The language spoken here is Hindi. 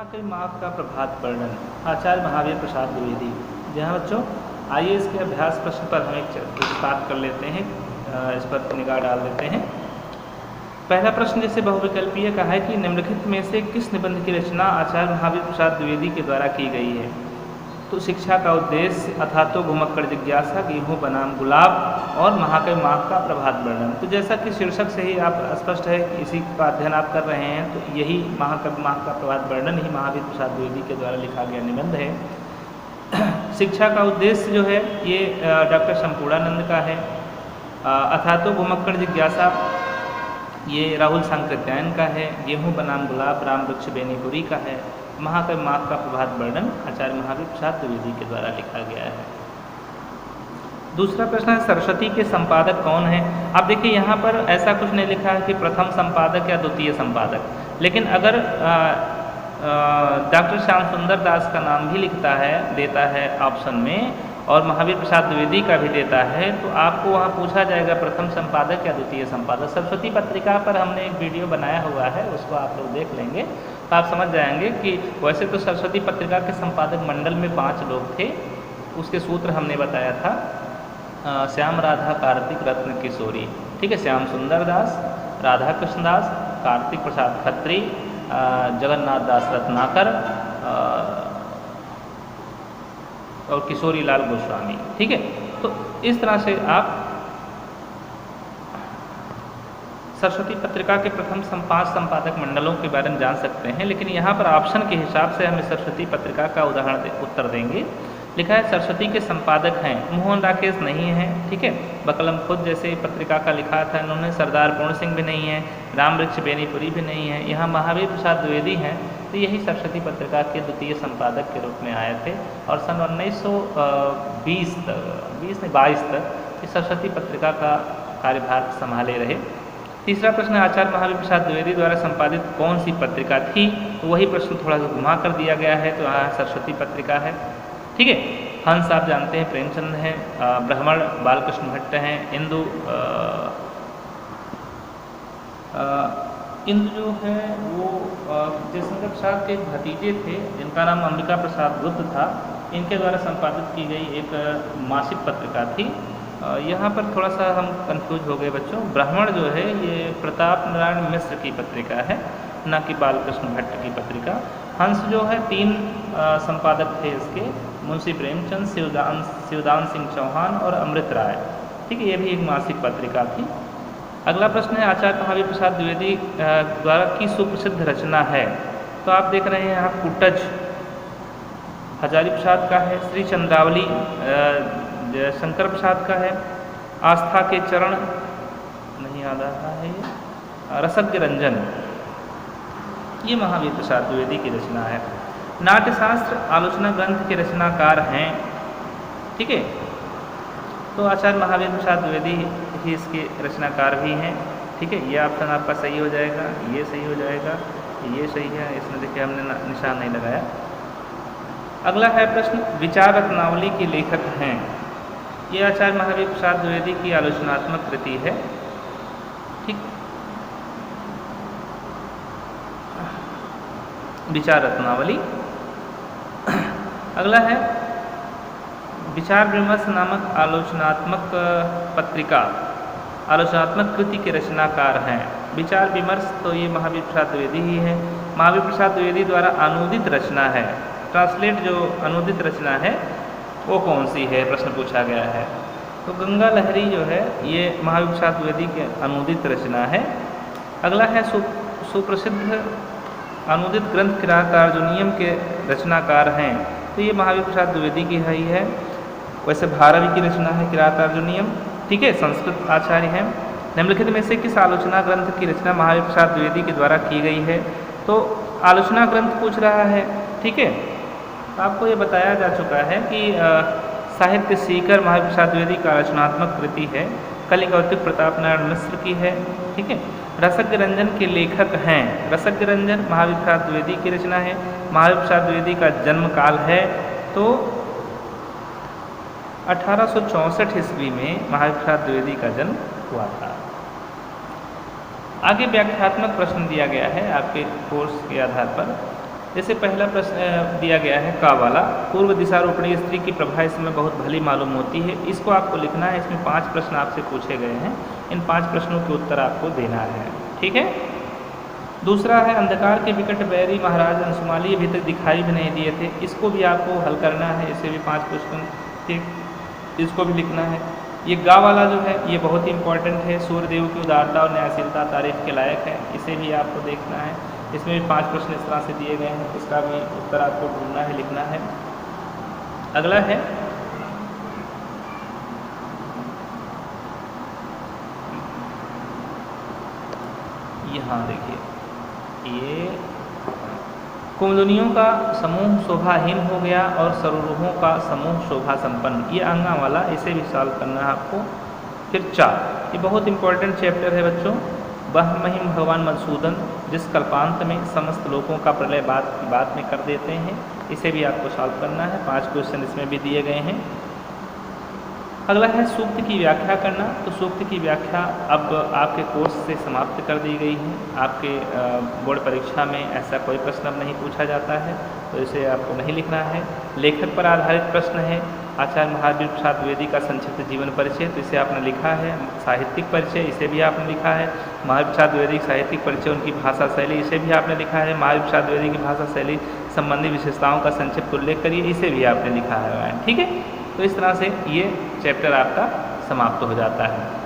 महाकवि माघ का प्रभात वर्णन आचार्य महावीर प्रसाद द्विवेदी। जहाँ बच्चों आइए इसके अभ्यास प्रश्न पर हम एक बात कर लेते हैं, इस पर निगाह डाल देते हैं। पहला प्रश्न जैसे बहुविकल्पीय कहा है कि निम्नलिखित में से किस निबंध की रचना आचार्य महावीर प्रसाद द्विवेदी के द्वारा की गई है। तो शिक्षा का उद्देश्य, अथातो घुमक्कड़ जिज्ञासा, गेहूँ बनाम गुलाब और महाकवि माघ का प्रभात वर्णन। तो जैसा कि शीर्षक से ही आप स्पष्ट है कि इसी का अध्ययन आप कर रहे हैं, तो यही महाकवि माघ का प्रभात वर्णन ही महावीर प्रसाद द्विवेदी के द्वारा लिखा गया निबंध है। शिक्षा का उद्देश्य जो है ये डॉक्टर शंपूर्णानंद का है। अथातो घुमक्कड़ जिज्ञासा ये राहुल सांकृत्यायन का है। गेहूँ बनाम गुलाब राम वृक्ष बेनीपुरी का है। महाकवि माघ का प्रभात वर्णन आचार्य महावीर प्रसाद द्विवेदी के द्वारा लिखा गया है। दूसरा प्रश्न है सरस्वती के संपादक कौन है। आप देखिए यहाँ पर ऐसा कुछ नहीं लिखा है कि प्रथम संपादक या द्वितीय संपादक, लेकिन अगर डॉक्टर श्याम सुंदर दास का नाम भी देता है ऑप्शन में और महावीर प्रसाद द्विवेदी का भी देता है, तो आपको वहाँ पूछा जाएगा प्रथम संपादक या द्वितीय संपादक। सरस्वती पत्रिका पर हमने एक वीडियो बनाया हुआ है, उसको आप लोग देख लेंगे तो आप समझ जाएंगे कि वैसे तो सरस्वती पत्रिका के संपादक मंडल में 5 लोग थे। उसके सूत्र हमने बताया था, श्याम राधा कार्तिक रत्न किशोरी, ठीक है, श्याम सुंदर दास, राधा कृष्ण दास, कार्तिक प्रसाद खत्री, जगन्नाथ दास रत्नाकर और किशोरी लाल गोस्वामी, ठीक है। तो इस तरह से आप सरस्वती पत्रिका के प्रथम 5 संपादक मंडलों के बारे में जान सकते हैं, लेकिन यहाँ पर ऑप्शन के हिसाब से हम सरस्वती पत्रिका का उत्तर देंगे। लिखा है सरस्वती के संपादक हैं मोहन राकेश नहीं है, ठीक है, बकलम खुद जैसे पत्रिका का लिखा था इन्होंने, सरदार पूर्ण सिंह भी नहीं है, राम वृक्ष बेनीपुरी भी नहीं है, यहाँ महावीर प्रसाद द्विवेदी हैं। तो यही सरस्वती पत्रिका के द्वितीय संपादक के रूप में आए थे और सन 1922 तक इस सरस्वती पत्रिका का कार्यभार संभाले रहे। तीसरा प्रश्न आचार्य महावीर प्रसाद द्विवेदी द्वारा संपादित कौन सी पत्रिका थी। तो वही प्रश्न थोड़ा सा घुमा कर दिया गया है, तो यहाँ सरस्वती पत्रिका है, ठीक है। हंस आप जानते हैं प्रेमचंद हैं, ब्राह्मण बालकृष्ण भट्ट हैं, इंदु जो है वो जयशंकर प्रसाद के भतीजे थे जिनका नाम अंबिका प्रसाद गुप्त था, इनके द्वारा संपादित की गई एक मासिक पत्रिका थी। यहाँ पर थोड़ा सा हम कंफ्यूज हो गए बच्चों। ब्राह्मण जो है ये प्रताप नारायण मिश्र की पत्रिका है, न कि बालकृष्ण भट्ट की पत्रिका। हंस जो है 3 संपादक थे इसके, मुंशी प्रेमचंद, शिवदान सिंह चौहान और अमृत राय, ठीक है, ये भी एक मासिक पत्रिका थी। अगला प्रश्न है आचार्य महावीर प्रसाद द्विवेदी द्वारा की सुप्रसिद्ध रचना है। तो आप देख रहे हैं यहाँ कुटज हजारी प्रसाद का है, श्री चंद्रावली शंकर प्रसाद का है, आस्था के चरण नहीं याद आ रहा है, ये रसज्ञ रंजन, ये महावीर प्रसाद द्विवेदी की रचना है। नाट्यशास्त्र आलोचना ग्रंथ के रचनाकार हैं, ठीक है। तो आचार्य महावीर प्रसाद द्विवेदी ही इसके रचनाकार भी हैं, ठीक है। ये ऑप्शन आपका सही हो जाएगा, ये सही हो जाएगा, ये सही है, इसमें देखिए हमने निशान नहीं लगाया। अगला है प्रश्न विचार रत्नावली के लेखक हैं। ये आचार्य महावीर प्रसाद द्विवेदी की आलोचनात्मक कृति है, ठीक। विचार रत्नावली। अगला है विचार विमर्श नामक आलोचनात्मक पत्रिका, आलोचनात्मक कृति के रचनाकार हैं। विचार विमर्श तो ये महावीर प्रसाद द्विवेदी ही है। महावीर प्रसाद द्विवेदी द्वारा अनुदित रचना है, ट्रांसलेट जो अनुदित रचना है वो कौन सी है, प्रश्न पूछा गया है। तो गंगा लहरी जो है ये महावीर प्रसाद द्विवेदी की अनुदित रचना है। अगला है सुप्रसिद्ध अनुदित ग्रंथ किरातार्जुनीयम के रचनाकार हैं। तो ये महावीर प्रसाद द्विवेदी की ही है। वैसे भारवी की रचना है किरातार्जुनीयम, ठीक है, संस्कृत आचार्य हैं। निम्नलिखित में से किस आलोचना ग्रंथ की रचना महावीर प्रसाद द्विवेदी के द्वारा की गई है। तो आलोचना ग्रंथ पूछ रहा है, ठीक है। आपको ये बताया जा चुका है कि साहित्य सीकर महावीर प्रसाद द्विवेदी का आलोचनात्मक कृति है। कलिकौतिक प्रताप नारायण मिश्र की है, ठीक है। रसज्ञ रंजन के लेखक हैं। रसज्ञ रंजन महावीर प्रसाद द्विवेदी की रचना है। महावीर प्रसाद द्विवेदी का जन्म काल है तो 1864 ईस्वी में महावीर प्रसाद द्विवेदी का जन्म हुआ था। आगे व्याख्यात्मक प्रश्न दिया गया है आपके कोर्स के आधार पर। जैसे पहला प्रश्न दिया गया है का वाला, पूर्व दिशारोपणी स्त्री की प्रभा इसमें बहुत भली मालूम होती है। इसको आपको लिखना है। इसमें 5 प्रश्न आपसे पूछे गए हैं, इन 5 प्रश्नों के उत्तर आपको देना है। ठीक है। दूसरा है अंधकार के विकट बैरी महाराज अंशुमाली अभी तक दिखाई भी नहीं दिए थे। इसको भी आपको हल करना है। इसे भी 5 क्वेश्चन, ठीक, इसको भी लिखना है। ये गा वाला जो है ये बहुत ही इंपॉर्टेंट है। सूर्यदेव की उदारता और न्यायशीलता तारीफ के लायक है। इसे भी आपको देखना है। इसमें भी 5 प्रश्न इस तरह से दिए गए हैं। इसका भी उत्तर आपको ढूंढना है, लिखना है। अगला है यहाँ देखिए, ये कुमुदनियों का समूह शोभाहीन हो गया और सरोरुहों का समूह शोभा संपन्न, ये अंगा वाला, इसे भी सॉल्व करना है आपको। फिर 4, ये बहुत इंपॉर्टेंट चैप्टर है बच्चों। वह महिम भगवान मधुसूदन जिस कल्पांत में समस्त लोगों का प्रलय बाद में कर देते हैं, इसे भी आपको सॉल्व करना है। 5 क्वेश्चन इसमें भी दिए गए हैं। अगला है सूक्त की व्याख्या करना। तो सूक्त की व्याख्या अब आपके कोर्स से समाप्त कर दी गई है। आपके बोर्ड परीक्षा में ऐसा कोई प्रश्न अब नहीं पूछा जाता है, तो इसे आपको नहीं लिखना है। लेखक पर आधारित प्रश्न है। आचार्य महावीर प्रसाद द्विवेदी का संक्षिप्त जीवन परिचय, तो इसे आपने लिखा है। साहित्यिक परिचय, इसे भी आपने लिखा है। महावीर प्रसाद द्विवेदी की साहित्यिक परिचय, उनकी भाषा शैली, इसे भी आपने लिखा है। महावीर प्रसाद द्विवेदी की भाषा शैली संबंधी विशेषताओं का संक्षिप्त उल्लेख करिए, इसे भी आपने लिखा है। ठीक है। तो इस तरह से ये चैप्टर आपका समाप्त हो जाता है।